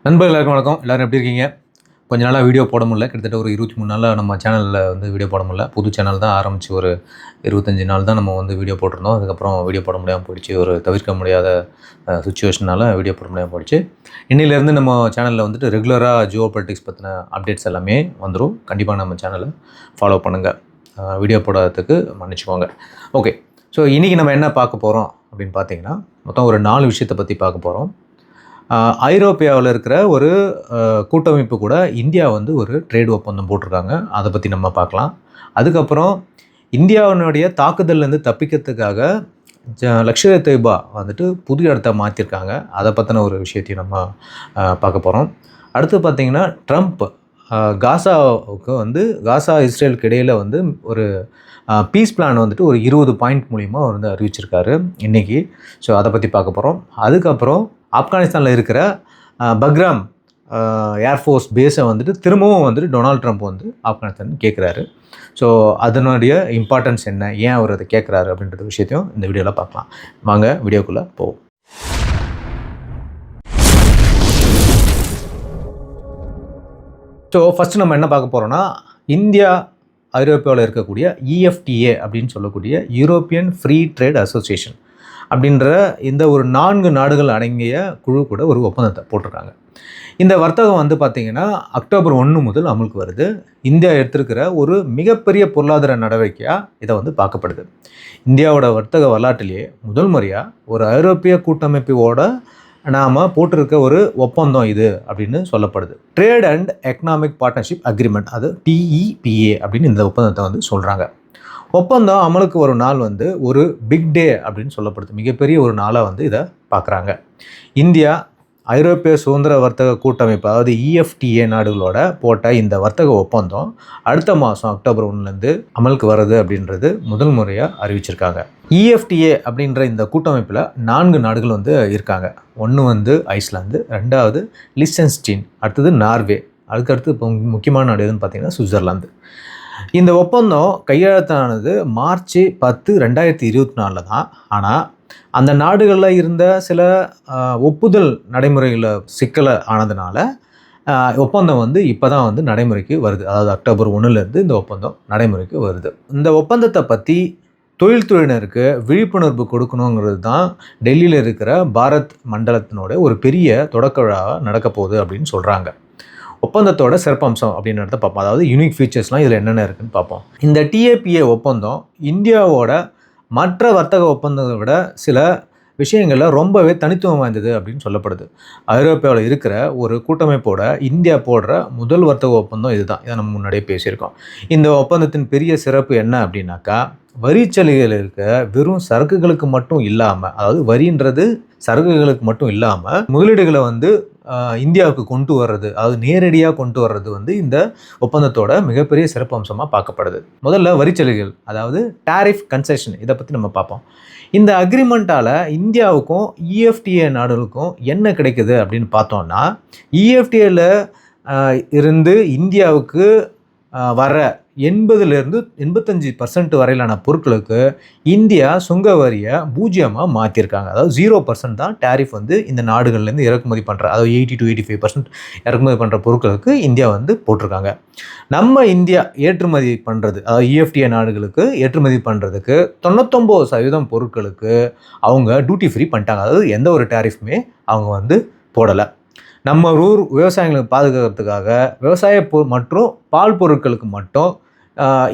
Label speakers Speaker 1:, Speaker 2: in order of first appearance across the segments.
Speaker 1: நண்பர்கள் எல்லாருக்கும் வணக்கம். எல்லோரும் எப்படி இருக்கீங்க? கொஞ்ச நாளாக வீடியோ போட முடியல. கிட்டத்தட்ட ஒரு 23 நாளாக நம்ம சேனலில் வந்து வீடியோ போட முடியல. புது சேனல் தான் ஆரம்பித்து ஒரு 25 நாள் தான் நம்ம வந்து வீடியோ போட்டிருந்தோம். அதுக்கப்புறம் வீடியோ போட முடியாமல் போயிடுச்சு. ஒரு தவிர்க்க முடியாத சுச்சுவேஷனால் வீடியோ போட முடியாமல் போயிடுச்சு. இன்னிலேருந்து நம்ம சேனலில் வந்துட்டு ரெகுலராக ஜியோ பொலிட்டிக்ஸ் பற்றின அப்டேட்ஸ் எல்லாமே வந்துடும். கண்டிப்பாக நம்ம சேனலை ஃபாலோ பண்ணுங்கள். வீடியோ போடாததுக்கு மன்னிச்சுக்கோங்க. ஓகே, ஸோ இன்றைக்கி நம்ம என்ன பார்க்க போகிறோம் அப்படின்னு பார்த்தீங்கன்னா, மொத்தம் ஒரு 4 விஷயத்தை பற்றி பார்க்க போகிறோம். ஐரோப்பியாவில் இருக்கிற ஒரு கூட்டமைப்பு கூட இந்தியா வந்து ஒரு ட்ரேட் ஒப்பந்தம் போட்டிருக்காங்க. அதை பற்றி நம்ம பார்க்கலாம். அதுக்கப்புறம் இந்தியாவினுடைய தாக்குதல்லேருந்து தப்பிக்கிறதுக்காக லஷ்கர் தொய்பா வந்துட்டு புது இடத்த மாற்றிருக்காங்க. அதை பற்றின ஒரு விஷயத்தையும் நம்ம பார்க்க போகிறோம். அடுத்து பார்த்திங்கன்னா, ட்ரம்ப் காசாவுக்கு வந்து காசா இஸ்ரேலுக்கு இடையில் வந்து ஒரு பீஸ் பிளான் வந்துட்டு ஒரு 20 பாயிண்ட் மூலிமா அவர் வந்து அறிவிச்சிருக்காரு இன்றைக்கி. ஸோ அதை பற்றி பார்க்க போகிறோம். அதுக்கப்புறம் ஆப்கானிஸ்தானில் இருக்கிற பக்ராம் ஏர்ஃபோர்ஸ் பேஸை வந்துட்டு திரும்பவும் வந்துட்டு டொனால்ட் ட்ரம்ப் வந்து ஆப்கானிஸ்தான் கேட்குறாரு. ஸோ அதனுடைய இம்பார்ட்டன்ஸ் என்ன, ஏன் அவர் அதை கேட்குறாரு அப்படின்ற விஷயத்தையும் இந்த வீடியோவில் பார்க்கலாம். வாங்க வீடியோக்குள்ளே போவோம். ஸோ ஃபஸ்ட்டு நம்ம என்ன பார்க்க போகிறோன்னா, இந்தியா ஐரோப்பியாவில் இருக்கக்கூடிய EFTA அப்படின்னு சொல்லக்கூடிய யூரோப்பியன் ஃப்ரீ ட்ரேட் அசோசியேஷன் அப்படின்ற இந்த ஒரு 4 நாடுகள் அடங்கிய குழு கூட ஒரு ஒப்பந்தத்தை போட்டிருக்காங்க. இந்த வர்த்தகம் வந்து பார்த்திங்கன்னா அக்டோபர் 1 முதல் அமலுக்கு வருது. இந்தியா எடுத்திருக்கிற ஒரு மிகப்பெரிய பொருளாதார நடவடிக்கையாக இதை வந்து பார்க்கப்படுது. இந்தியாவோட வர்த்தக வரலாற்றிலேயே முதல் முறையாக ஒரு ஐரோப்பிய கூட்டமைப்போட நாம் போட்டிருக்க ஒரு ஒப்பந்தம் இது அப்படின்னு சொல்லப்படுது. Trade and economic partnership agreement, அது TEPA அப்படின்னு இந்த ஒப்பந்தத்தை வந்து சொல்கிறாங்க. ஒப்பந்தம் அமலுக்கு ஒரு நாள் வந்து ஒரு பிக் டே அப்படின்னு சொல்லப்படுது. மிகப்பெரிய ஒரு நாளாக வந்து இதை பார்க்குறாங்க. இந்தியா ஐரோப்பிய சுதந்திர வர்த்தக கூட்டமைப்பு, அதாவது EFTA நாடுகளோட போட்ட இந்த வர்த்தக ஒப்பந்தம் அடுத்த மாதம் அக்டோபர் 1 அமலுக்கு வருது அப்படின்றது முதல் முறையாக அறிவிச்சிருக்காங்க. EFTA அப்படின்ற இந்த கூட்டமைப்பில் 4 நாடுகள் வந்து இருக்காங்க. ஒன்று வந்து ஐஸ்லாந்து, 2வது லிச்சன்ஸ்டீன், அடுத்தது நார்வே, அதுக்கடுத்து இப்போ முக்கியமான நாடு எதுன்னு பார்த்தீங்கன்னா சுவிட்சர்லாந்து. இந்த ஒப்பந்தம் கையெழுத்தானது மார்ச் 10, 2024 தான். ஆனால் அந்த நாடுகளில் இருந்த சில ஒப்புதல் நடைமுறையில் சிக்கலை ஆனதுனால ஒப்பந்தம் வந்து இப்போ தான் வந்து நடைமுறைக்கு வருது. அதாவது அக்டோபர் 1 இந்த ஒப்பந்தம் நடைமுறைக்கு வருது. இந்த ஒப்பந்தத்தை பற்றி தொழில்துறையினருக்கு விழிப்புணர்வு கொடுக்கணுங்கிறது தான் டெல்லியில் இருக்கிற பாரத் மண்டலத்தினோட ஒரு பெரிய தொடக்க விழா நடக்க போகுது அப்படின்னு சொல்கிறாங்க. ஒப்பந்தத்தோட சிறப்பம்சம் அப்படின்றத பார்ப்போம். அதாவது யூனிக் ஃபீச்சர்ஸ்லாம் இதில் என்னென்ன இருக்குதுன்னு பார்ப்போம். இந்த TEPA ஒப்பந்தம் இந்தியாவோட மற்ற வர்த்தக ஒப்பந்தங்களை விட சில விஷயங்களில் ரொம்பவே தனித்துவம் வாய்ந்தது அப்படின்னு சொல்லப்படுது. ஐரோப்பியாவில் இருக்கிற ஒரு கூட்டமைப்போட இந்தியா போடுற முதல் வர்த்தக ஒப்பந்தம் இதுதான். இதை நம்ம முன்னாடியே பேசியிருக்கோம். இந்த ஒப்பந்தத்தின் பெரிய சிறப்பு என்ன அப்படின்னாக்கா, வரி சலுகைகள் இருக்க வெறும் சரக்குகளுக்கு மட்டும் இல்லாமல், அதாவது வரின்றது சரக்குகளுக்கு மட்டும் இல்லாமல் முதலீடுகளை வந்து இந்தியாவுக்கு கொண்டு வர்றது, அதாவது நேரடியாக கொண்டு வர்றது வந்து இந்த ஒப்பந்தத்தோட மிகப்பெரிய சிறப்பம்சமாக பார்க்கப்படுது. முதல்ல வரிச்சலுகைகள், அதாவது டாரிஃப் கன்செஷன், இதை பற்றி நம்ம பார்ப்போம். இந்த அக்ரிமெண்ட்டால் இந்தியாவுக்கும் EFTA நாடுகளுக்கும் என்ன கிடைக்குது அப்படின்னு பார்த்தோம்னா, EFTAல இருந்து இந்தியாவுக்கு வர 80% 85% வரையிலான பொருட்களுக்கு இந்தியா சுங்க வரியை 0 மாற்றிருக்காங்க. அதாவது 0% தான் டேரிஃப் வந்து இந்த நாடுகள்லேருந்து இறக்குமதி பண்ணுற, அதாவது 80 to 85% இறக்குமதி பண்ணுற பொருட்களுக்கு இந்தியா வந்து போட்டிருக்காங்க. நம்ம இந்தியா ஏற்றுமதி பண்ணுறது, அதாவது EFTA நாடுகளுக்கு ஏற்றுமதி பண்ணுறதுக்கு 99% பொருட்களுக்கு அவங்க டியூட்டி ஃப்ரீ பண்ணிட்டாங்க. அதாவது எந்த ஒரு டேரிஃபுமே அவங்க வந்து போடலை. நம்ம ஊர் விவசாயிகளுக்கு பாதுகாக்கிறதுக்காக விவசாய மற்றும் பால் பொருட்களுக்கு மட்டும்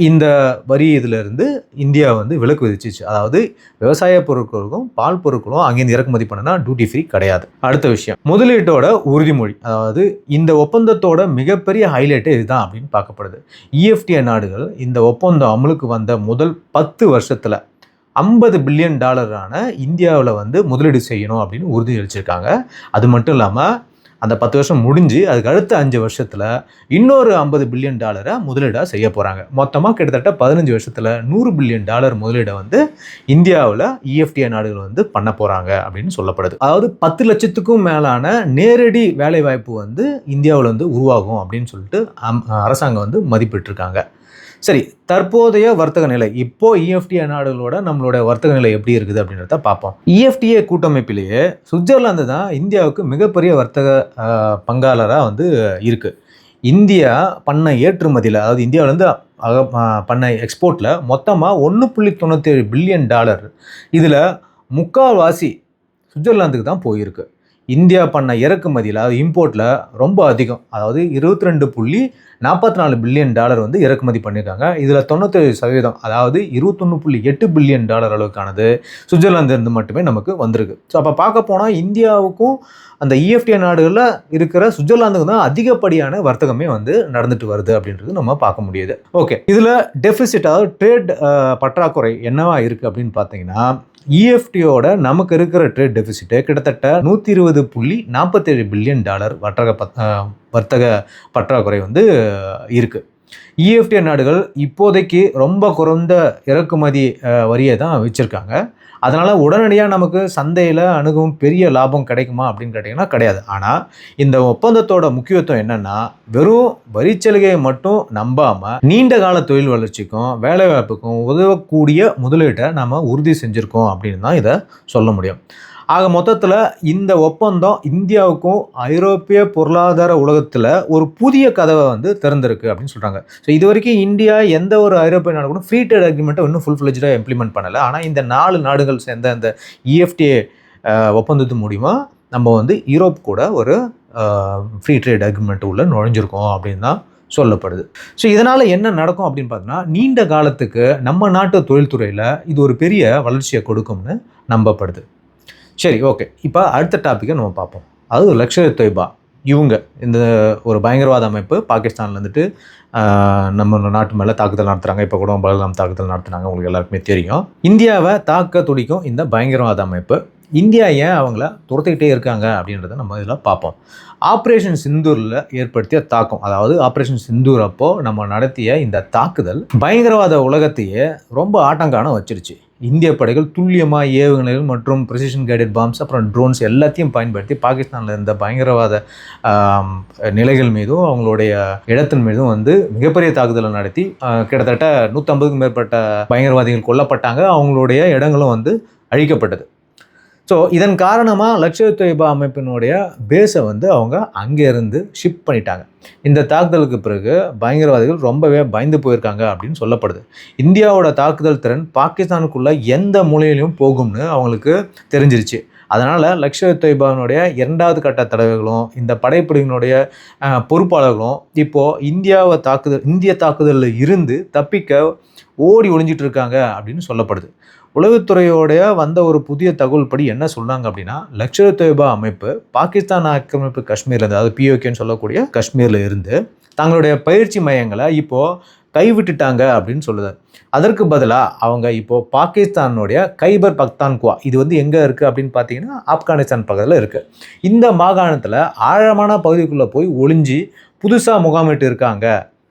Speaker 1: இந்த வரி இதிலிருந்து இந்தியா வந்து விலக்கு விதிச்சிச்சு. அதாவது விவசாய பொருட்களுக்கும் பால் பொருட்களும் அங்கேருந்து இறக்குமதி பண்ணனா டியூட்டி ஃப்ரீ கிடையாது. அடுத்த விஷயம், முதலீட்டோட உறுதிமொழி. அதாவது இந்த ஒப்பந்தத்தோட மிகப்பெரிய ஹைலைட்டே இதுதான் அப்படின்னு பார்க்கப்படுது. EFTA நாடுகள் இந்த ஒப்பந்தம் அமலுக்கு வந்த முதல் 10 வருஷத்தில் $50 பில்லியன் இந்தியாவில் வந்து முதலீடு செய்யணும் அப்படின்னு உறுதி அளிச்சிருக்காங்க. அது மட்டும் இல்லாமல் அந்த 10 வருஷம் முடிஞ்சு அதுக்கு அடுத்த 5 வருஷத்தில் இன்னொரு $50 பில்லியன் முதலீடாக செய்ய போகிறாங்க. மொத்தமாக கிட்டத்தட்ட 15 வருஷத்தில் $100 பில்லியன் முதலீடை வந்து இந்தியாவில் EFTA நாடுகள் வந்து பண்ண போகிறாங்க அப்படின்னு சொல்லப்படுது. அதாவது 10 லட்சத்துக்கும் மேலான நேரடி வேலைவாய்ப்பு வந்து இந்தியாவில் வந்து உருவாகும் அப்படின்னு சொல்லிட்டு அரசாங்கம் வந்து மதிப்பிட்டிருக்காங்க. சரி, தற்போதைய வர்த்தக நிலை இப்போ இஎஃப்டிஏ நாடுகளோட நம்மளோட வர்த்தக நிலை எப்படி இருக்குது அப்படின்றத பார்ப்போம். இஎஃப்டிஏ கூட்டமைப்பிலேயே சுவிட்சர்லாந்து தான் இந்தியாவுக்கு மிகப்பெரிய வர்த்தக பங்காளராக வந்து இருக்கு. இந்தியா பண்ண ஏற்றுமதியில், அதாவது இந்தியாவிலேருந்து பண்ண எக்ஸ்போர்ட்டில் மொத்தமாக $1.97 பில்லியன், இதில் முக்கால்வாசி சுவிட்சர்லாந்துக்கு தான் போயிருக்கு. இந்தியா பண்ண இறக்குமதியில், அதாவது இம்போர்ட்டில் ரொம்ப அதிகம், அதாவது $22.44 பில்லியன் வந்து இறக்குமதி பண்ணியிருக்காங்க. இதில் 97%, அதாவது $21.8 பில்லியன் அளவுக்கானது சுவிட்சர்லாந்து இருந்து மட்டுமே நமக்கு வந்திருக்கு. ஸோ அப்போ பார்க்க போனால் இந்தியாவுக்கும் அந்த இஎஃப்டிஏ நாடுகளில் இருக்கிற சுவிட்சர்லாந்துக்கு தான் அதிகப்படியான வர்த்தகமே வந்து நடந்துட்டு வருது அப்படின்றது நம்ம பார்க்க முடியுது. ஓகே, இதில் டெபிசிட், அதாவது ட்ரேட் பற்றாக்குறை என்னவா இருக்குது அப்படின்னு பார்த்தீங்கன்னா, இஎஃப்டியோட நமக்கு இருக்கிற ட்ரேட் டெபிசிட்டு கிட்டத்தட்ட $120.47 பில்லியன் வர்த்தக பற்றாக்குறை வந்து இருக்குது. இஎஃப்டிஏ நாடுகள் இப்போதைக்கு ரொம்ப குறைந்த இறக்குமதி வரியை தான் வச்சுருக்காங்க. அதனால் உடனடியாக நமக்கு சந்தையில் அணுகும் பெரிய லாபம் கிடைக்குமா அப்படின்னு கேட்டிங்கன்னா கிடையாது. ஆனால் இந்த ஒப்பந்தத்தோட முக்கியத்துவம் என்னென்னா, வெறும் வரிச்சலுகையை மட்டும் நம்பாமல் நீண்ட கால தொழில் வளர்ச்சிக்கும் வேலைவாய்ப்புக்கும் உதவக்கூடிய முதலீட்டை நம்ம உறுதி செஞ்சுருக்கோம் அப்படின்னு தான் இதை சொல்ல முடியும். ஆக மொத்தத்தில் இந்த ஒப்பந்தம் இந்தியாவுக்கும் ஐரோப்பிய பொருளாதார உலகத்தில் ஒரு புதிய கதவை வந்து திறந்திருக்கு அப்படின்னு சொல்கிறாங்க. ஸோ இது வரைக்கும் இந்தியா எந்த ஒரு ஐரோப்பிய நாடு கூட ஃப்ரீ ட்ரேட் அக்ரிமெண்ட்டை இன்னும் ஃபுல் ஃப்ளெஜ்டாக இம்ப்ளிமெண்ட் பண்ணலை. ஆனால் இந்த 4 நாடுகள் சேர்ந்த அந்த இஎஃப்டிஏ ஒப்பந்தத்து மூலிமா நம்ம வந்து யூரோப் கூட ஒரு ஃப்ரீ ட்ரேட் அக்ரிமெண்ட் உள்ள நுழைஞ்சிருக்கோம் அப்படின்னு தான் சொல்லப்படுது. ஸோ இதனால் என்ன நடக்கும் அப்படின்னு பார்த்தோன்னா, நீண்ட காலத்துக்கு நம்ம நாட்டு தொழில்துறையில் இது ஒரு பெரிய வளர்ச்சியை கொடுக்கும்னு நம்பப்படுது. சரி, ஓகே, இப்போ அடுத்த டாப்பிக்கை நம்ம பார்ப்போம். அது லஷ்கர்-இ-தொய்பா. இவங்க இந்த ஒரு பயங்கரவாத அமைப்பு பாகிஸ்தானில் வந்துட்டு நம்ம நாட்டு மேலே தாக்குதல் நடத்துகிறாங்க. இப்போ கூட பலகாம் தாக்குதல் நடத்துனாங்க, உங்களுக்கு எல்லாருக்குமே தெரியும். இந்தியாவை தாக்க துடிக்கும் இந்த பயங்கரவாத அமைப்பு. இந்தியா ஏன் அவங்கள துரத்திக்கிட்டே இருக்காங்க அப்படின்றத நம்ம இதில் பார்ப்போம். ஆப்ரேஷன் சிந்தூரில் ஏற்படுத்திய தாக்கம், அதாவது ஆப்ரேஷன் சிந்தூர் அப்போது நம்ம நடத்திய இந்த தாக்குதல் பயங்கரவாத உலகத்தையே ரொம்ப ஆட்டங்கான வச்சிருச்சு. இந்திய படைகள் துல்லியமாக ஏவுகணைகள் மற்றும் ப்ரெசிஷன் கைடட் பாம்ஸ், அப்புறம் ட்ரோன்ஸ் எல்லாத்தையும் பயன்படுத்தி பாகிஸ்தானில் இருந்த பயங்கரவாத நிலைகள் மீதும் அவங்களுடைய இடத்தின் மீதும் வந்து மிகப்பெரிய தாக்குதலை நடத்தி கிட்டத்தட்ட 150க்கும் மேற்பட்ட பயங்கரவாதிகள் கொல்லப்பட்டாங்க. அவங்களுடைய இடங்களும் வந்து அழிக்கப்பட்டது. ஸோ இதன் காரணமாக லஷ்கர்-இ-தொய்பா அமைப்பினுடைய பேஸை வந்து அவங்க அங்கேருந்து ஷிஃப்ட் பண்ணிட்டாங்க. இந்த தாக்குதலுக்கு பிறகு பயங்கரவாதிகள் ரொம்பவே பயந்து போயிருக்காங்க அப்படின்னு சொல்லப்படுது. இந்தியாவோட தாக்குதல் திறன் பாகிஸ்தானுக்குள்ளே எந்த மூலையிலையும் போகும்னு அவங்களுக்கு தெரிஞ்சிருச்சு. அதனால் லஷ்கர்-இ-தொய்பாவினுடைய 2வது கட்ட தலைவர்களும் இந்த படைப்பிரிவினுடைய பொறுப்பாளர்களும் இப்போது இந்திய தாக்குதலில் இருந்து தப்பிக்க ஓடி ஒளிஞ்சிட்டு இருக்காங்க அப்படின்னு சொல்லப்படுது. உளவுத்துறையோடைய வந்த ஒரு புதிய தகவல் படி என்ன சொன்னாங்க அப்படின்னா, லஷ்கர்-இ-தொய்பா அமைப்பு பாகிஸ்தான் ஆக்கிரமிப்பு காஷ்மீரில், அதாவது பிஓகேன்னு சொல்லக்கூடிய காஷ்மீரில் இருந்து தங்களுடைய பயிற்சி மையங்களை இப்போது கைவிட்டுட்டாங்க அப்படின்னு சொல்லுது. அதற்கு பதிலாக அவங்க இப்போது பாகிஸ்தானுடைய கைபர் பக்தான்குவா, இது வந்து எங்கே இருக்குது அப்படின்னு பார்த்தீங்கன்னா ஆப்கானிஸ்தான் பக்கத்தில் இருக்குது. இந்த மாகாணத்தில் ஆழமான பகுதிக்குள்ளே போய் ஒளிஞ்சி புதுசாக முகாமிட்டு இருக்காங்க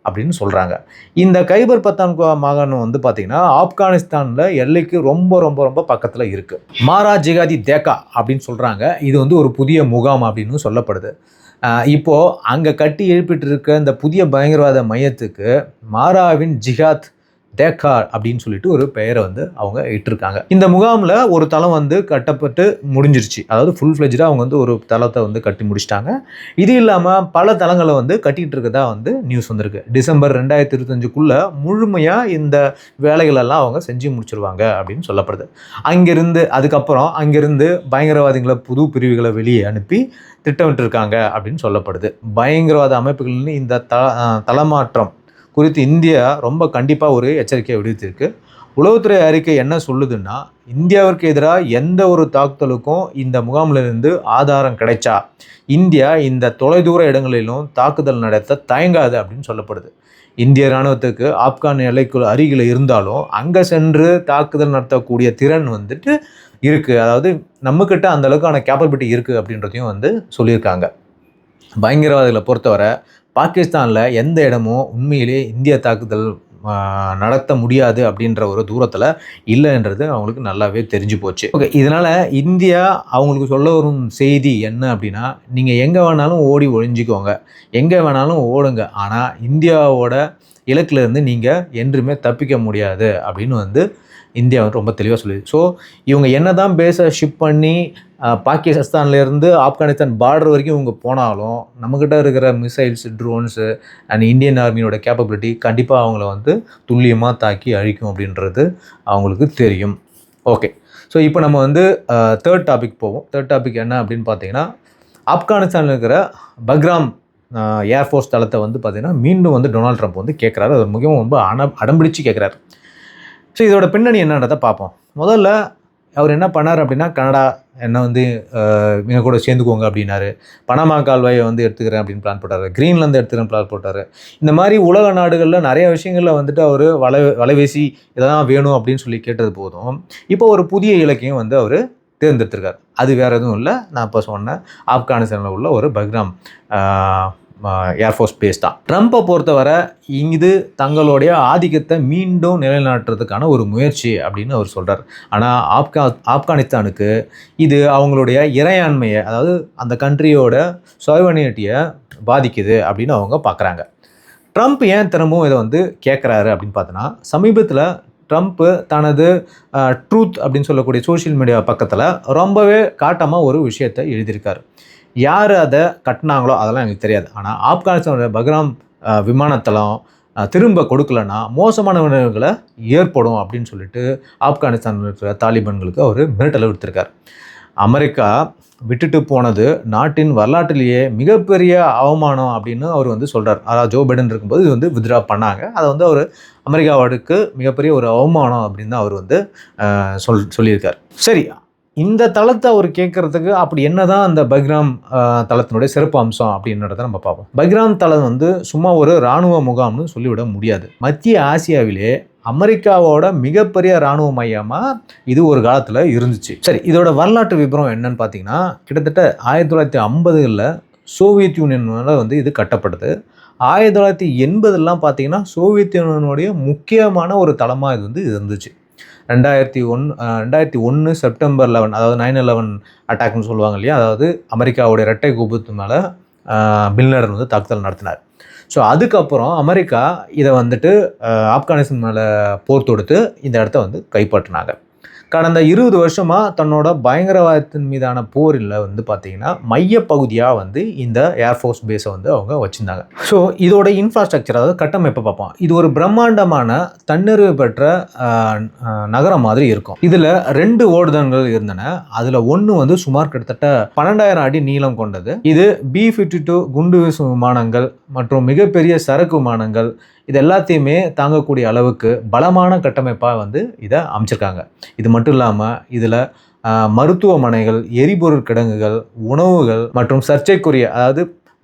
Speaker 1: அப்படின்னு சொல்கிறாங்க. இந்த கைபர் பக்தான்குவா மாகாணம் வந்து பார்த்திங்கன்னா ஆப்கானிஸ்தானில் எல்லைக்கு ரொம்ப ரொம்ப ரொம்ப பக்கத்தில் இருக்குது. மாரா ஜிகாதி தேக்கா அப்படின்னு சொல்கிறாங்க. இது வந்து ஒரு புதிய முகாம் அப்படின்னு சொல்லப்படுது. இப்போது அங்கே கட்டி எழுப்பிட்டு இருக்க இந்த புதிய பயங்கரவாத மையத்துக்கு மாராவின் ஜிகாத் தேக்கா அப்படின்னு சொல்லிட்டு ஒரு பெயரை வந்து அவங்க இட்டிருக்காங்க. இந்த முகாமில் ஒரு தளம் வந்து கட்டப்பட்டு முடிஞ்சிருச்சு, அதாவது ஃபுல் ஃப்ளெஜ்டாக அவங்க வந்து ஒரு தளத்தை வந்து கட்டி முடிச்சிட்டாங்க. இது இல்லாமல் பல தளங்களை வந்து கட்டிகிட்டு இருக்கதா வந்து நியூஸ் வந்திருக்கு. டிசம்பர் 2025க்குள்ளே முழுமையாக இந்த வேலைகளெல்லாம் அவங்க செஞ்சு முடிச்சிருவாங்க அப்படின்னு சொல்லப்படுது. அதுக்கப்புறம் அங்கிருந்து பயங்கரவாதிகளை புது பிரிவுகளை வெளியே அனுப்பி திட்டமிட்டிருக்காங்க அப்படின்னு சொல்லப்படுது. பயங்கரவாத அமைப்புகளின் இந்த தளமாற்றம் குறித்து இந்தியா ரொம்ப கண்டிப்பாக ஒரு எச்சரிக்கையை விடுத்திருக்கு. உளவுத்துறை அறிக்கை என்ன சொல்லுதுன்னா, இந்தியாவிற்கு எதிராக எந்த ஒரு தாக்குதலுக்கும் இந்த முகாமிலிருந்து ஆதாரம் கிடைச்சா இந்தியா இந்த தொலைதூர இடங்களிலும் தாக்குதல் நடத்த தயங்காது அப்படின்னு சொல்லப்படுது. இந்திய இராணுவத்துக்கு ஆப்கான் எல்லைக்குள் அருகில் இருந்தாலும் அங்கே சென்று தாக்குதல் நடத்தக்கூடிய திறன் வந்துட்டு இருக்குது, அதாவது நம்மக்கிட்ட அந்த அளவுக்கான கேப்பபிலிட்டி இருக்குது அப்படின்றதையும் வந்து சொல்லியிருக்காங்க. பயங்கரவாதிகளை பொறுத்தவரை பாகிஸ்தானில் எந்த இடமும் உண்மையிலே இந்திய தாக்குதல் நடத்த முடியாது அப்படின்ற ஒரு தூரத்தில் இல்லைன்றது அவங்களுக்கு நல்லாவே தெரிஞ்சு போச்சு. ஓகே, இதனால் இந்தியா அவங்களுக்கு சொல்ல வரும் செய்தி என்ன அப்படின்னா, நீங்கள் எங்கே வேணாலும் ஓடி ஒழிஞ்சிக்கோங்க, எங்கே வேணாலும் ஓடுங்க, ஆனால் இந்தியாவோட இலக்கிலேருந்து நீங்கள் என்றுமே தப்பிக்க முடியாது அப்படின்னு இந்தியா ரொம்ப தெளிவாக சொல்லுது. ஸோ இவங்க என்ன தான் பேஸை ஷிப் பண்ணி பாகிஸ்தான்லேருந்து ஆப்கானிஸ்தான் பார்டர் வரைக்கும் இவங்க போனாலும் நம்மக்கிட்ட இருக்கிற மிசைல்ஸ், ட்ரோன்ஸு அண்ட் இந்தியன் ஆர்மியோட கேப்பபிலிட்டி கண்டிப்பாக அவங்கள துல்லியமாக தாக்கி அழிக்கும் அப்படின்றது அவங்களுக்கு தெரியும். ஓகே, ஸோ இப்போ நம்ம தேர்ட் டாபிக் போவோம். தேர்ட் டாபிக் என்ன அப்படின்னு பார்த்தீங்கன்னா, ஆப்கானிஸ்தானில் இருக்கிற பக்ராம் ஏர்ஃபோர்ஸ் தளத்தை பார்த்தீங்கன்னா மீண்டும் டொனால்ட் ட்ரம்ப் கேட்குறாரு. அது மிகவும் ரொம்ப அடம்பிடிச்சு கேட்குறாரு. ஸோ இதோட பின்னணி என்னன்றதை பார்ப்போம். முதல்ல அவர் என்ன பண்ணார் அப்படின்னா, கனடா என்ன இவங்க கூட சேர்ந்துக்கோங்க அப்படின்னாரு. பனாமா கால்வாயை எடுத்துக்கிறேன் அப்படின்னு பிளான் போட்டார். கிரீன்லேருந்து எடுத்துக்கிறேன் பிளான் போட்டார். இந்த மாதிரி உலக நாடுகளில் நிறைய விஷயங்களில் அவர் வலைவீசி இதெல்லாம் வேணும் அப்படின்னு சொல்லி கேட்டது போதும், இப்போ ஒரு புதிய இலக்கையும் அவர் தேர்ந்தெடுத்திருக்கார். அது வேறு எதுவும் இல்லை, நான் இப்போ சொன்ன ஆப்கானிஸ்தானில் உள்ள ஒரு பக்ராம் ஏர்ஃபோர்ஸ் பேஸ் தான். ட்ரம்ப்பை பொறுத்தவரை இது தங்களுடைய ஆதிக்கத்தை மீண்டும் நிலைநாட்டுறதுக்கான ஒரு முயற்சி அப்படின்னு அவர் சொல்கிறார். ஆனால் ஆப்கானிஸ்தானுக்கு இது அவங்களுடைய இறையாண்மையை, அதாவது அந்த கண்ட்ரியோட சாவர்னிட்டியை பாதிக்குது அப்படின்னு அவங்க பார்க்குறாங்க. ட்ரம்ப் ஏன் திரும்பவும் இதை கேட்குறாரு அப்படின்னு பார்த்தோன்னா, சமீபத்தில் ட்ரம்ப்பு தனது ட்ரூத் அப்படின்னு சொல்லக்கூடிய சோஷியல் மீடியா பக்கத்தில் ரொம்பவே காட்டமாக ஒரு விஷயத்தை எழுதியிருக்காரு. யார் அதை கட்டினாங்களோ அதெல்லாம் எனக்கு தெரியாது, ஆனால் ஆப்கானிஸ்தானோட பக்ராம் விமானத்தளம் திரும்ப கொடுக்கலன்னா மோசமான விளைவுகளை ஏற்படும் அப்படின்னு சொல்லிட்டு ஆப்கானிஸ்தானில் இருக்கிற தாலிபான்களுக்கு அவர் மிரட்டலை விடுத்திருக்கார். அமெரிக்கா விட்டுட்டு போனது நாட்டின் வரலாற்றிலேயே மிகப்பெரிய அவமானம் அப்படின்னு அவர் சொல்கிறார். அதாவது ஜோ பைடன் இருக்கும்போது இது வித்ட்ரா பண்ணாங்க. அதை அவர் அமெரிக்காவுக்கு மிகப்பெரிய ஒரு அவமானம் அப்படின்னு தான் அவர் சொல்லியிருக்கார். சரி, இந்த தளத்தை அவர் கேட்குறதுக்கு அப்படி என்ன தான் அந்த பக்ராம் தளத்தினுடைய சிறப்பு அம்சம் அப்படின்றத நம்ம பார்ப்போம். பக்ராம் தளம் சும்மா ஒரு இராணுவ முகாம்னு சொல்லிவிட முடியாது. மத்திய ஆசியாவிலே அமெரிக்காவோட மிகப்பெரிய இராணுவ மையமாக இது ஒரு காலத்தில் இருந்துச்சு. சரி, இதோட வரலாற்று விபரம் என்னன்னு பார்த்தீங்கன்னா, கிட்டத்தட்ட 1950களில் சோவியத் யூனியனோட இது கட்டப்படுது. 1980 பார்த்தீங்கன்னா சோவியத் யூனியனுடைய முக்கியமான ஒரு தளமாக இது இருந்துச்சு. 2001 செப்டம்பர் 11, அதாவது 9/11 அட்டாக்னு சொல்லுவாங்க இல்லையா, அதாவது அமெரிக்காவுடைய இரட்டை கோபுரத்து மேலே பின் லேடன் தாக்குதல் நடத்தினார். ஸோ அதுக்கப்புறம் அமெரிக்கா இதை ஆப்கானிஸ்தான் மேலே போர் தொடுத்து இந்த இடத்த கைப்பற்றினாங்க. கடந்த 20 வருஷமாக தன்னோட பயங்கரவாதத்தின் மீதான போரில் பார்த்தீங்கன்னா மையப்பகுதியாக இந்த ஏர்ஃபோர்ஸ் பேஸை அவங்க வச்சுருந்தாங்க. ஸோ இதோட இன்ஃப்ராஸ்ட்ரக்சர், அதாவது கட்டமைப்பை பார்ப்போம். இது ஒரு பிரம்மாண்டமான தன்னிறைவு பெற்ற நகரம் மாதிரி இருக்கும். இதில் 2 ஓடுதளங்கள் இருந்தன. அதில் ஒன்று சுமார் கிட்டத்தட்ட 12,000 அடி நீளம் கொண்டது. இது B-52 குண்டு வீசும் விமானங்கள் மற்றும் மிகப்பெரிய சரக்கு விமானங்கள் இது எல்லாத்தையுமே தாங்கக்கூடிய அளவுக்கு பலமான கட்டமைப்பாக இதை அமைச்சிருக்காங்க. இது மட்டும் இல்லாமல் இதில் மருத்துவமனைகள், எரிபொருள் கிடங்குகள், உணவுகள் மற்றும் சர்ச்சைக்குரிய, அதாவது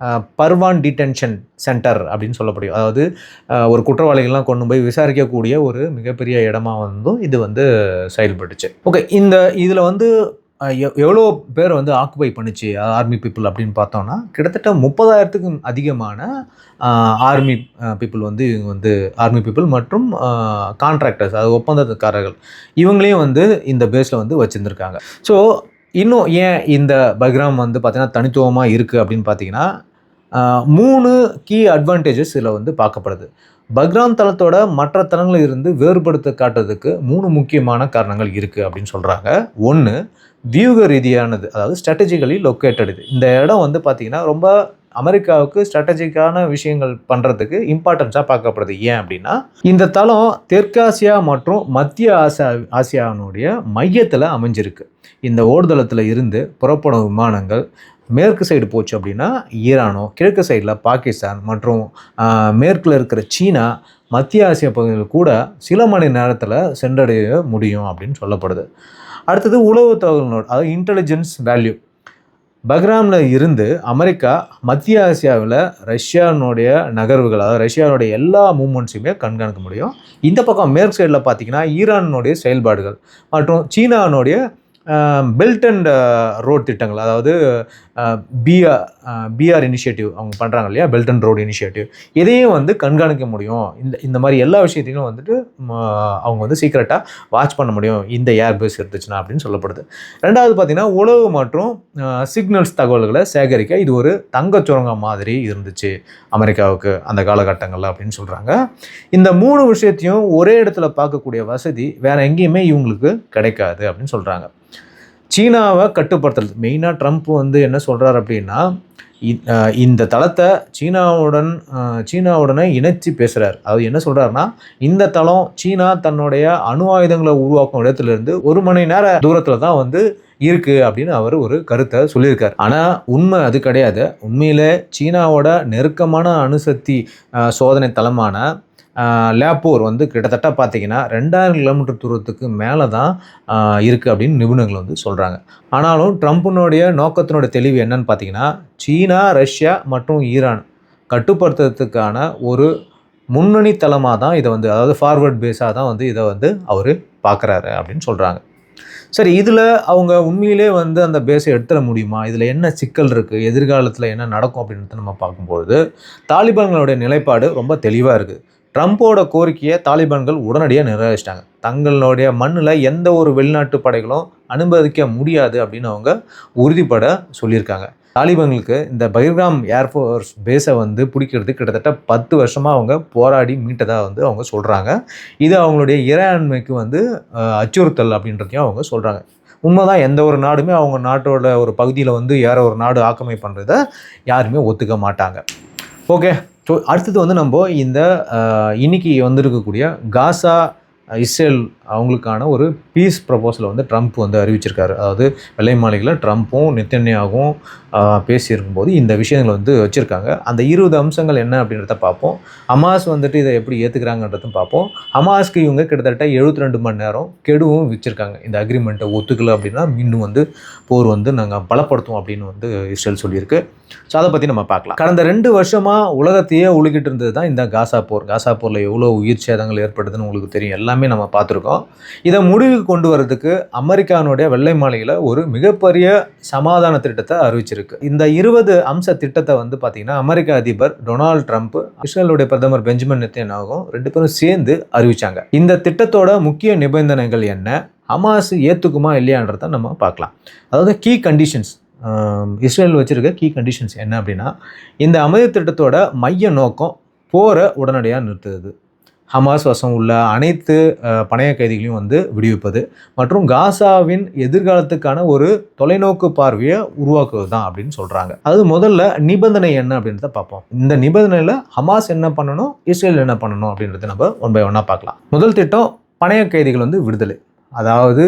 Speaker 1: பர்வான் டிடென்ஷன் சென்டர் அப்படின்னு சொல்லப்படும், அதாவது ஒரு குற்றவாளிகள்லாம் கொண்டு போய் விசாரிக்கக்கூடிய ஒரு மிகப்பெரிய இடமா இது செயல்பட்டுச்சு. ஓகே, இதில் எவ்வளோ பேர் ஆக்குபை பண்ணிச்சு ஆர்மி பீப்புள் அப்படின்னு பார்த்தோம்னா, கிட்டத்தட்ட 30,000க்கும் அதிகமான ஆர்மி பீப்புள் இவங்க ஆர்மி பீப்புள் மற்றும் கான்ட்ராக்டர்ஸ், அதாவது ஒப்பந்தக்காரர்கள், இவங்களையும் இந்த பேஸில் வச்சுருந்துருக்காங்க. ஸோ இன்னும் ஏன் இந்த பக்ராம் பார்த்தீங்கன்னா தனித்துவமாக இருக்குது அப்படின்னு பார்த்தீங்கன்னா, 3 கீ அட்வான்டேஜஸ் இதில் பார்க்கப்படுது. பக்ராம் தளத்தோட மற்ற தளங்களில் இருந்து வேறுபடுத்த காட்டுறதுக்கு 3 முக்கியமான காரணங்கள் இருக்குது அப்படின்னு சொல்கிறாங்க. ஒன்று, வியூக ரீதியானது, அதாவது ஸ்ட்ராட்டஜிக்கலி லொக்கேட்டடு. இந்த இடம் பார்த்தீங்கன்னா ரொம்ப அமெரிக்காவுக்கு ஸ்ட்ராட்டஜிக்கான விஷயங்கள் பண்ணுறதுக்கு இம்பார்ட்டன்ஸாக பார்க்கப்படுது. ஏன் அப்படின்னா, இந்த தளம் தெற்காசியா மற்றும் மத்திய ஆசியாவினுடைய மையத்தில் அமைஞ்சிருக்கு. இந்த ஓடுதளத்தில் இருந்து புறப்படும் விமானங்கள் மேற்கு சைடு போச்சு அப்படின்னா ஈரானோ, கிழக்கு சைடில் பாகிஸ்தான் மற்றும் மேற்கில் இருக்கிற சீனா, மத்திய ஆசிய பகுதியில் கூட சில மணி நேரத்தில் சென்றடைய முடியும் அப்படின்னு சொல்லப்படுது. அடுத்தது உளவு தகவல்களோட, அதாவது இன்டெலிஜென்ஸ் வேல்யூ. பக்ராமில் இருந்து அமெரிக்கா மத்திய ஆசியாவில் ரஷ்யானுடைய நகர்வுகள், அதாவது ரஷ்யானுடைய எல்லா மூமெண்ட்ஸையுமே கண்காணிக்க முடியும். இந்த பக்கம் மேற்கு சைடில் பார்த்தீங்கன்னா ஈரானுடைய செயல்பாடுகள் மற்றும் சீனானுடைய பெல்ட் அண்ட் ரோட் திட்டங்கள், அதாவது பிஆர் இனிஷியேட்டிவ் அவங்க பண்ணுறாங்க இல்லையா, பெல்ட் அண்ட் ரோடு இனிஷியேட்டிவ், இதையும் வந்து கண்காணிக்க முடியும். இந்த மாதிரி எல்லா விஷயத்தையும் வந்துட்டு அவங்க வந்து சீக்கிரட்டாக வாட்ச் பண்ண முடியும் இந்த ஏர்பேஸ் இருந்துச்சுன்னா அப்படின்னு சொல்லப்படுது. ரெண்டாவது பார்த்திங்கன்னா உளவு மற்றும் சிக்னல்ஸ் தகவல்களை சேகரிக்க இது ஒரு தங்கச் சுரங்கம் மாதிரி இருந்துச்சு அமெரிக்காவுக்கு அந்த காலகட்டங்களில் அப்படின்னு சொல்கிறாங்க. இந்த 3 விஷயத்தையும் ஒரே இடத்துல பார்க்கக்கூடிய வசதி வேறு எங்கேயுமே இவங்களுக்கு கிடைக்காது அப்படின்னு சொல்கிறாங்க. சீனாவை கட்டுப்படுத்துறது மெயினாக ட்ரம்ப் வந்து என்ன சொல்கிறார் அப்படின்னா, இந்த தளத்தை சீனாவுடனே இணைச்சி பேசுகிறார். அதாவது என்ன சொல்கிறாருன்னா, இந்த தளம் சீனா தன்னுடைய அணு ஆயுதங்களை உருவாக்கும் இடத்துலேருந்து 1 மணி நேர தூரத்தில் தான் வந்து இருக்குது அப்படின்னு அவர் ஒரு கருத்தை சொல்லியிருக்கார். ஆனால் உண்மை அது கிடையாது. உண்மையில் சீனாவோட நெருக்கமான அணுசக்தி சோதனை தளமான லேப்போர் வந்து கிட்டத்தட்ட பார்த்திங்கன்னா 2000 கிலோமீட்டர் தூரத்துக்கு மேலே தான் இருக்குது அப்படின்னு நிபுணர்கள் வந்து சொல்கிறாங்க. ஆனாலும் ட்ரம்ப்பினுடைய நோக்கத்தினுடைய தெளிவு என்னன்னு பார்த்திங்கன்னா, சீனா, ரஷ்யா மற்றும் ஈரான் கட்டுப்படுத்துறதுக்கான ஒரு முன்னணி தளமாக தான் இதை வந்து, அதாவது ஃபார்வர்ட் பேஸாக தான் வந்து இதை வந்து அவர் பார்க்குறாரு அப்படின்னு சொல்கிறாங்க. சரி, இதில் அவங்க உண்மையிலே வந்து அந்த பேஸை எடுத்துட முடியுமா? இதில் என்ன சிக்கல் இருக்குது, எதிர்காலத்தில் என்ன நடக்கும் அப்படின்றத நம்ம பார்க்கும்போது தாலிபான்களுடைய நிலைப்பாடு ரொம்ப தெளிவாக இருக்குது. ட்ரம்ப்போட கோரிக்கையை தாலிபான்கள் உடனடியாக நிராகரிச்சிட்டாங்க. தங்களுடைய மண்ணில் எந்த ஒரு வெளிநாட்டு படைகளும் அனுமதிக்க முடியாது அப்படின்னு அவங்க உறுதிப்பட சொல்லியிருக்காங்க. தாலிபான்களுக்கு இந்த பஹல்காம் ஏர்ஃபோர்ஸ் பேஸை வந்து பிடிக்கிறது கிட்டத்தட்ட 10 வருஷமாக அவங்க போராடி மீட்டதாக வந்து அவங்க சொல்கிறாங்க. இது அவங்களுடைய இறையாண்மைக்கு வந்து அச்சுறுத்தல் அப்படின்றதையும் அவங்க சொல்கிறாங்க. உண்மைதான், எந்த ஒரு நாடுமே அவங்க நாட்டோட ஒரு பகுதியில் வந்து வேற ஒரு நாடு ஆக்கிரமிப்பு பண்ணுறதை யாருமே ஒத்துக்க மாட்டாங்க. ஓகே, ஸோ அடுத்தது வந்து நம்ம இந்த இன்னைக்கு வந்திருக்கக்கூடிய காசா இஸ்ரேல் அவங்களுக்கான ஒரு பீஸ் ப்ரப்போசலை வந்து ட்ரம்ப் வந்து அறிவிச்சிருக்காரு. அதாவது வெள்ளை மாளிகையில் ட்ரம்ப்பும் நெத்தன்யாகும் பேசியிருக்கும்போது இந்த விஷயங்களை வந்து வச்சுருக்காங்க. அந்த 20 அம்சங்கள் என்ன அப்படின்றத பார்ப்போம். ஹமாஸ் வந்துட்டு இதை எப்படி ஏற்றுக்கிறாங்கன்றதும் பார்ப்போம். ஹமாஸ்க்கு இவங்க கிட்டத்தட்ட 72 மணி நேரம் கெடுவும் வச்சுருக்காங்க. இந்த அக்ரிமெண்ட்டை ஒத்துக்கலை அப்படின்னா மீண்டும் வந்து போர் வந்து நாங்கள் பலப்படுத்துவோம் அப்படின்னு வந்து இஸ்ரேல் சொல்லியிருக்கு. ஸோ அதை பற்றி நம்ம பார்க்கலாம். கடந்த 2 வருஷமாக உலகத்தையே உழுகிட்டு இருந்தது தான் இந்த காசா போர். காசா போரில் எவ்வளோ உயிர் சேதங்கள் ஏற்படுதுன்னு உங்களுக்கு தெரியும், எல்லாமே நம்ம பார்த்துருக்கோம். இதை முடிவுக்கு கொண்டு வரதுக்கு அமெரிக்கானுடைய வெள்ளை மாளிகையில் ஒரு மிகப்பெரிய சமாதான திட்டத்தை அறிவிச்சிருக்கு. இந்த 20 அம்ச திட்டத்தை வந்து பார்த்தீங்கன்னா அமெரிக்க அதிபர் டொனால்டு ட்ரம்ப், இஸ்ரேலுடைய பிரதமர் பெஞ்சமின் நெத்தன்யாகும் 2 பேரும் சேர்ந்து அறிவிச்சாங்க. இந்த திட்டத்தோட முக்கிய நிபந்தனைகள் என்ன, ஹமாஸ் ஏற்றுக்குமா இல்லையான்றதை நம்ம பார்க்கலாம். அதாவது கீ கண்டிஷன்ஸ், இஸ்ரேல் வச்சிருக்க கீ கண்டிஷன்ஸ் என்ன அப்படின்னா, இந்த அமைதி திட்டத்தோட மைய நோக்கம் போரை உடனடியாக நிறுத்துறது, ஹமாஸ் வசம் உள்ள அனைத்து பணைய கைதிகளையும் வந்து விடுவிப்பது மற்றும் காசாவின் எதிர்காலத்துக்கான ஒரு தொலைநோக்கு பார்வையை உருவாக்குவது தான் அப்படின்னு சொல்கிறாங்க. அது முதல்ல நிபந்தனை என்ன அப்படின்றத பார்ப்போம். இந்த நிபந்தனையில் ஹமாஸ் என்ன பண்ணணும், இஸ்ரேல் என்ன பண்ணணும் அப்படின்றத நம்ம 1 by 1 பார்க்கலாம். முதல் திட்டம் பணைய கைதிகள் வந்து விடுதலை. அதாவது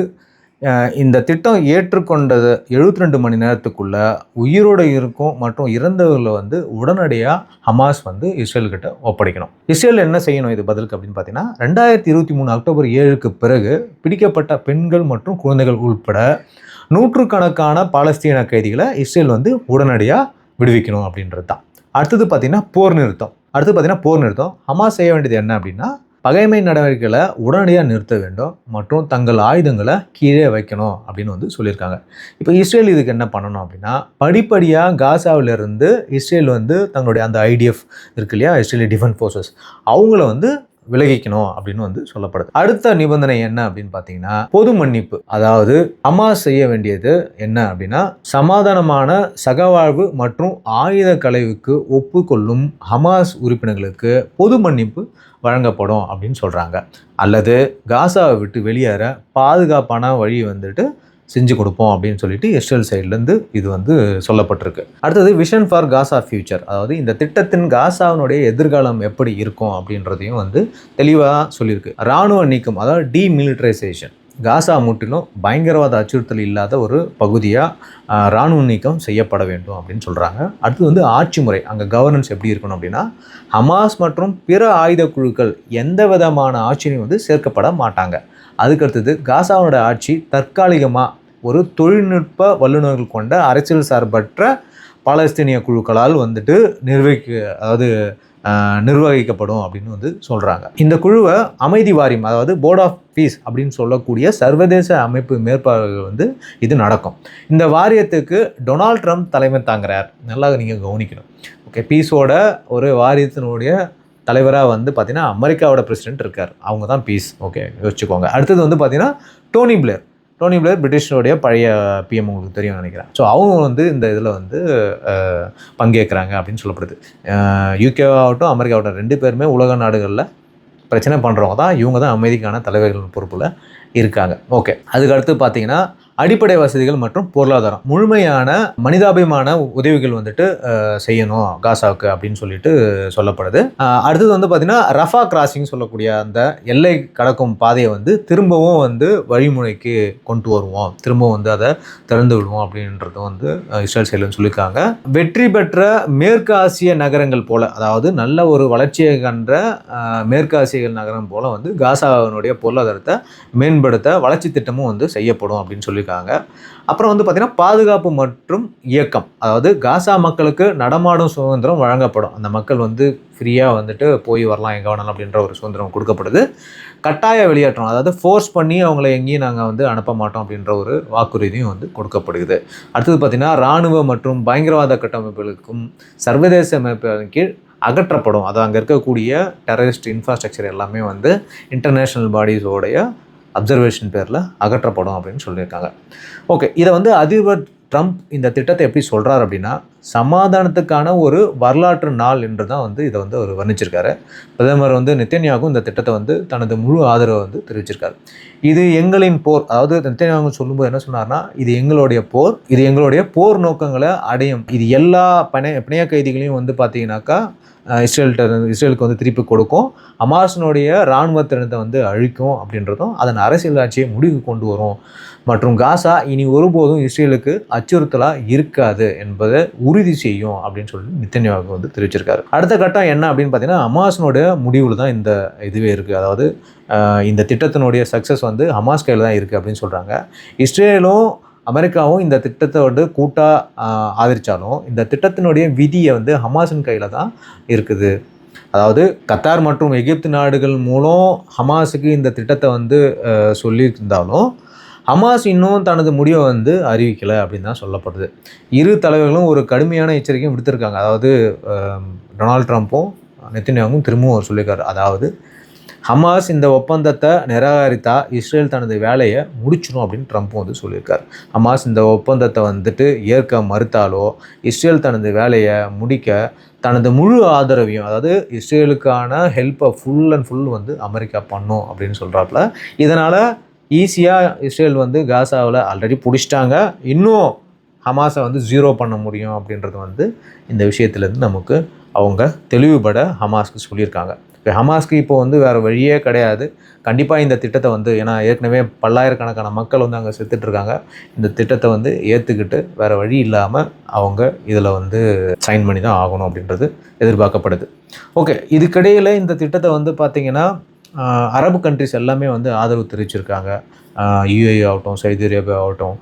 Speaker 1: இந்த திட்டம் ஏற்றுக்கொண்டது 72 மணி நேரத்துக்குள்ள உயிரோடு இருக்கும் மற்றும் இறந்தவர்களை வந்து உடனடியாக ஹமாஸ் வந்து இஸ்ரேல்கிட்ட ஒப்படைக்கணும். இஸ்ரேல் என்ன செய்யணும் இது பதிலுக்கு அப்படின்னு பார்த்தீங்கன்னா, 2023 அக்டோபர் 7க்கு பிறகு பிடிக்கப்பட்ட பெண்கள் மற்றும் குழந்தைகள் உட்பட 100கணக்கான பாலஸ்தீன கைதிகளை இஸ்ரேல் வந்து உடனடியாக விடுவிக்கணும் அப்படின்றது தான். அடுத்தது பார்த்தீங்கன்னா போர் நிறுத்தம். ஹமாஸ் செய்ய வேண்டியது என்ன அப்படின்னா, பகைமை நடவடிக்கைகளை உடனடியாக நிறுத்த வேண்டும் மற்றும் தங்கள் ஆயுதங்களை கீழே வைக்கணும் அப்படின்னு வந்து சொல்லியிருக்காங்க. இப்போ இஸ்ரேல் இதுக்கு என்ன பண்ணணும் அப்படின்னா, படிப்படியாக காசாவிலிருந்து இஸ்ரேல் வந்து தங்களுடைய அந்த ஐடிஎஃப் இருக்கு இல்லையா, இஸ்ரேலி டிஃபென்ஸ் ஃபோர்ஸஸ், அவங்கள வந்து விலகிக்கணும் அப்படின்னு வந்து சொல்லப்படுது. அடுத்த நிபந்தனை என்ன அப்படின்னு பார்த்தீங்கன்னா, பொது மன்னிப்பு. அதாவது ஹமாஸ் செய்ய வேண்டியது என்ன அப்படின்னா, சமாதானமான சகவாழ்வு மற்றும் ஆயுத களைவுக்கு ஒப்புக்கொள்ளும் ஹமாஸ் உறுப்பினர்களுக்கு பொது மன்னிப்பு வழங்கப்படும் அப்படின்னு சொல்கிறாங்க. அல்லது காசாவை விட்டு வெளியேற பாதுகாப்பான வழி வந்துட்டு செஞ்சு கொடுப்போம் அப்படின்னு சொல்லிட்டு இஸ்ரேல் சைட்லேருந்து இது வந்து சொல்லப்பட்டிருக்கு. அடுத்தது விஷன் ஃபார் காசா ஃபியூச்சர். அதாவது இந்த திட்டத்தின் காசாவினுடைய எதிர்காலம் எப்படி இருக்கும் அப்படின்றதையும் வந்து தெளிவாக சொல்லியிருக்கு. இராணுவ நீக்கம், அதாவது டீமிலிட்டரைசேஷன். காசா முற்றிலும் பயங்கரவாத அச்சுறுத்தல் இல்லாத ஒரு பகுதியாக இராணுவ நீக்கம் செய்யப்பட வேண்டும் அப்படின்னு சொல்கிறாங்க. அடுத்து வந்து ஆட்சி முறை, அங்கே கவர்னன்ஸ் எப்படி இருக்கணும் அப்படின்னா, ஹமாஸ் மற்றும் பிற ஆயுத குழுக்கள் எந்த விதமான ஆட்சியும் வந்து சேர்க்கப்பட மாட்டாங்க. அதுக்கடுத்தது காசாவோட ஆட்சி தற்காலிகமாக ஒரு தொழில்நுட்ப வல்லுநர்கள் கொண்ட அரசியல் சார்பற்ற பாலஸ்தீனிய குழுக்களால் வந்துட்டு நிர்வகிக்கப்படும் அப்படின்னு வந்து சொல்கிறாங்க. இந்த குழுவை அமைதி வாரியம், அதாவது போர்ட் ஆஃப் பீஸ் அப்படின்னு சொல்லக்கூடிய சர்வதேச அமைப்பு மேற்பார்வை வந்து இது நடக்கும். இந்த வாரியத்துக்கு டொனால்ட் ட்ரம்ப் தலைமை தாங்குறார். நல்லா நீங்கள் கவனிக்கணும். ஓகே, பீஸோட ஒரு வாரியத்தினுடைய தலைவராக வந்து பார்த்தீங்கன்னா அமெரிக்காவோட பிரசிடென்ட் இருக்கார். அவங்க தான் பீஸ். ஓகே, யோசிச்சுக்கோங்க. அடுத்தது வந்து பார்த்தீங்கன்னா டோனி பிளேர் பிரிட்டிஷனுடைய பழைய பிஎம், உங்களுக்கு தெரியும் நினைக்கிறேன். ஸோ அவங்க வந்து இந்த இதில் வந்து பங்கேற்கிறாங்க அப்படின்னு சொல்லப்படுது. யூகேவாகட்டும் அமெரிக்காவட்டும் 2 பேருமே உலக நாடுகளில் பிரச்சனை பண்ணுறவங்க தான். இவங்க தான் அமைதிக்கான தலைவர்கள் பொறுப்பில் இருக்காங்க. ஓகே, அதுக்கடுத்து பார்த்தீங்கன்னா அடிப்படை வசதிகள் மற்றும் பொருளாதாரம், முழுமையான மனிதாபிமான உதவிகள் வந்துட்டு செய்யணும் காசாவுக்கு அப்படின்னு சொல்லிட்டு சொல்லப்படுது. அடுத்தது வந்து பார்த்தீங்கன்னா ரஃபா கிராசிங் சொல்லக்கூடிய அந்த எல்லை கடக்கும் பாதையை வந்து திரும்பவும் வந்து வழிமுறைக்கு கொண்டு வருவோம், திரும்பவும் வந்து அதை திறந்து விடுவோம் அப்படின்றதும் வந்து இஸ்ரேல் சைடுன்னு சொல்லியிருக்காங்க. வெற்றி பெற்ற மேற்கு ஆசிய நகரங்கள் போல, அதாவது நல்ல ஒரு வளர்ச்சியை கண்ட மேற்கு ஆசிய நகரம் போல வந்து காசாவினுடைய பொருளாதாரத்தை மேம்படுத்த வளர்ச்சி திட்டமும் வந்து செய்யப்படும் அப்படின்னு சொல்லியிருக்காங்க. அப்புறம் வந்து பார்த்தீங்கன்னா பாதுகாப்பு மற்றும் இயக்கம், அதாவது காசா மக்களுக்கு நடமாடும் சுதந்திரம் வழங்கப்படும். அந்த மக்கள் வந்து ஃப்ரீயாக வந்துட்டு போய் வரலாம் எங்கே வேணாலும் அப்படின்ற ஒரு சுதந்திரம் கொடுக்கப்படுது. கட்டாய வெளியேற்றம், அதாவது ஃபோர்ஸ் பண்ணி அவங்கள எங்கேயும் நாங்கள் வந்து அனுப்ப மாட்டோம் அப்படின்ற ஒரு வாக்குறுதியும் வந்து கொடுக்கப்படுது. அடுத்தது பார்த்திங்கன்னா இராணுவ மற்றும் பயங்கரவாத கட்டமைப்புகளுக்கும் சர்வதேச அமைப்பின் கீழ் அகற்றப்படும். அது அங்கே இருக்கக்கூடிய டெரரிஸ்ட் இன்ஃப்ராஸ்ட்ரக்சர் எல்லாமே வந்து இன்டர்நேஷ்னல் பாடிஸோடைய அப்சர்வேஷன் பேரில் அகற்றப்படும் அப்படின்னு சொல்லியிருக்காங்க. ஓகே, இதை வந்து அதிபர் ட்ரம்ப் இந்த திட்டத்தை எப்படி சொல்கிறார் அப்படின்னா சமாதானத்துக்கான ஒரு வரலாற்று நாள் என்று தான் வந்து இதை வந்து அவர் வர்ணிச்சிருக்காரு. பிரதமர் வந்து நெத்தன்யாகு இந்த திட்டத்தை வந்து தனது முழு ஆதரவை வந்து தெரிவிச்சிருக்காரு. இது எங்களின் போர், அதாவது நெத்தன்யாகு சொல்லும்போது என்ன சொன்னார்னா, இது எங்களுடைய போர், இது எங்களுடைய போர் நோக்கங்களை அடையும், இது எல்லா பிணைய கைதிகளையும் வந்து பார்த்தீங்கன்னாக்கா இஸ்ரேலுக்கு வந்து திருப்பி கொடுக்கும், ஹமாஸினுடைய இராணுவத்தினத்தை வந்து அழிக்கும் அப்படின்றதும் அதன் அரசியல் ஆட்சியை முடிவு கொண்டு வரும் மற்றும் காசா இனி ஒருபோதும் இஸ்ரேலுக்கு அச்சுறுத்தலாக இருக்காது என்பதை உறுதி செய்யும் அப்படின்னு சொல்லி நெத்தன்யாகு வந்து தெரிவிச்சிருக்காரு. அடுத்த கட்டம் என்ன அப்படின்னு பார்த்தீங்கன்னா ஹமாஸினுடைய முடிவில் தான் இந்த இதுவே இருக்குது. அதாவது இந்த திட்டத்தினுடைய சக்ஸஸ் வந்து ஹமாஸ் கையில் தான் இருக்குது அப்படின்னு சொல்கிறாங்க. இஸ்ரேலும் அமெரிக்காவும் இந்த திட்டத்தை வந்து கூட்டாக ஆதரித்தாலும் இந்த திட்டத்தினுடைய விதியை வந்து ஹமாஸின் கையில் தான் இருக்குது. அதாவது கத்தார் மற்றும் எகிப்து நாடுகள் மூலம் ஹமாஸுக்கு இந்த திட்டத்தை வந்து சொல்லியிருந்தாலும் ஹமாஸ் இன்னும் தனது முடிவை வந்து அறிவிக்கலை அப்படின்னு தான் சொல்லப்படுது. இரு தலைவர்களும் ஒரு கடுமையான எச்சரிக்கையும் விடுத்திருக்காங்க. அதாவது டொனால்ட் ட்ரம்ப்பும் நெத்தன்யாகும் திரும்பவும் சொல்லியிருக்காரு, அதாவது ஹமாஸ் இந்த ஒப்பந்தத்தை நிராகரித்தா இஸ்ரேல் தனது வேலையை முடிச்சிடும் அப்படின்னு ட்ரம்ப்பும் வந்து சொல்லியிருக்காரு. ஹமாஸ் இந்த ஒப்பந்தத்தை வந்துட்டு ஏற்க மறுத்தாலோ இஸ்ரேல் தனது வேலையை முடிக்க தனது முழு ஆதரவையும், அதாவது இஸ்ரேலுக்கான ஹெல்ப்பை ஃபுல் அண்ட் ஃபுல் வந்து அமெரிக்கா பண்ணும் அப்படின்னு சொல்கிறாப்புல. இதனால் ஈஸியாக இஸ்ரேல் வந்து காசாவில் ஆல்ரெடி பிடிச்சிட்டாங்க, இன்னும் ஹமாஸை வந்து 0 பண்ண முடியும் அப்படின்றது வந்து இந்த விஷயத்துலேருந்து நமக்கு அவங்க தெளிவுபட ஹமாஸ்க்கு சொல்லியிருக்காங்க. இப்போ ஹமாஸ்க்கு இப்போ வந்து வேறு வழியே கிடையாது. கண்டிப்பாக இந்த திட்டத்தை வந்து, ஏன்னா ஏற்கனவே பல்லாயிரக்கணக்கான மக்கள் வந்து அங்கே செத்துட்ருக்காங்க, இந்த திட்டத்தை வந்து ஏற்றுக்கிட்டு வேறு வழி இல்லாமல் அவங்க இதில் வந்து சைன் பண்ணி தான் ஆகணும் அப்படின்றது எதிர்பார்க்கப்படுது. ஓகே, இதுக்கிடையில் இந்த திட்டத்தை வந்து பார்த்திங்கன்னா அரபு கண்ட்ரிஸ் எல்லாமே வந்து ஆதரவு தெரிவிச்சிருக்காங்க. யுஏஇ ஆகட்டும், சவுதி அரேபியா ஆகட்டும்,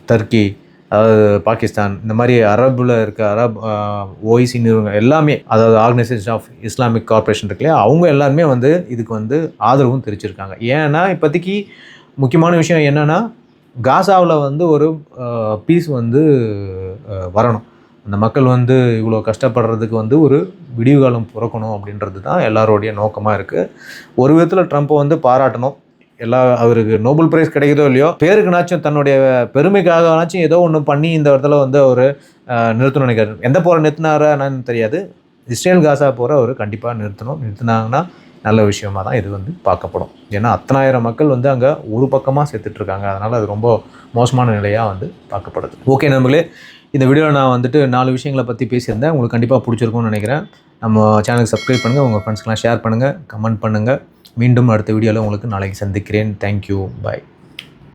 Speaker 1: டர்க்கி, அதாவது பாகிஸ்தான், இந்த மாதிரி அரபில் இருக்க ஓஐசி நிறுவனங்கள் எல்லாமே, அதாவது ஆர்கனைசேஷன் ஆஃப் இஸ்லாமிக் கார்பரேஷன் இருக்கு இல்லையா, அவங்க எல்லாருமே வந்து இதுக்கு வந்து ஆதரவும் தெரிவிச்சிருக்காங்க. ஏன்னா இப்போதைக்கு முக்கியமான விஷயம் என்னென்னா காசாவில் வந்து ஒரு பீஸ் வந்து வரணும். அந்த மக்கள் வந்து இவ்வளோ கஷ்டப்படுறதுக்கு வந்து ஒரு விடிவு காலம் பிறக்கணும் அப்படின்றது தான் எல்லாரோடைய நோக்கமாக இருக்குது. ஒரு விதத்தில் ட்ரம்ப்பை வந்து பாராட்டணும். அவருக்கு நோபல் பிரைஸ் கிடைக்குதோ இல்லையோ, பேருக்குனாச்சும் தன்னுடைய பெருமைக்காகனாச்சும் ஏதோ ஒன்று பண்ணி இந்த இடத்துல வந்து அவர் நிறுத்தணும்னு நினைக்கிறார். எந்த போரை நிறுத்தினாரா என்னன்னு தெரியாது, இஸ்ரேல் காசா போரை அவர் கண்டிப்பாக நிறுத்தினாங்கன்னா நல்ல விஷயமாக தான் இது வந்து பார்க்கப்படும். ஏன்னா 10,000 மக்கள் வந்து அங்கே ஒரு பக்கமாக செத்துட்ருக்காங்க. அதனால் அது ரொம்ப மோசமான நிலையாக வந்து பார்க்கப்படுது. ஓகே நண்பர்களே, இந்த வீடியோவில் நான் வந்துட்டு 4 விஷயங்களை பற்றி பேசியிருந்தேன். உங்களுக்கு கண்டிப்பாக பிடிச்சிருக்கும்னு நினைக்கிறேன். நம்ம சேனலுக்கு சப்ஸ்கிரைப் பண்ணுங்கள், உங்கள் ஃப்ரெண்ட்ஸ்க்கெலாம் ஷேர் பண்ணுங்கள், கமெண்ட் பண்ணுங்கள். மீண்டும் அடுத்த வீடியோவில் உங்களுக்கு நாளைக்கு சந்திக்கிறேன். தேங்க்யூ, பாய்.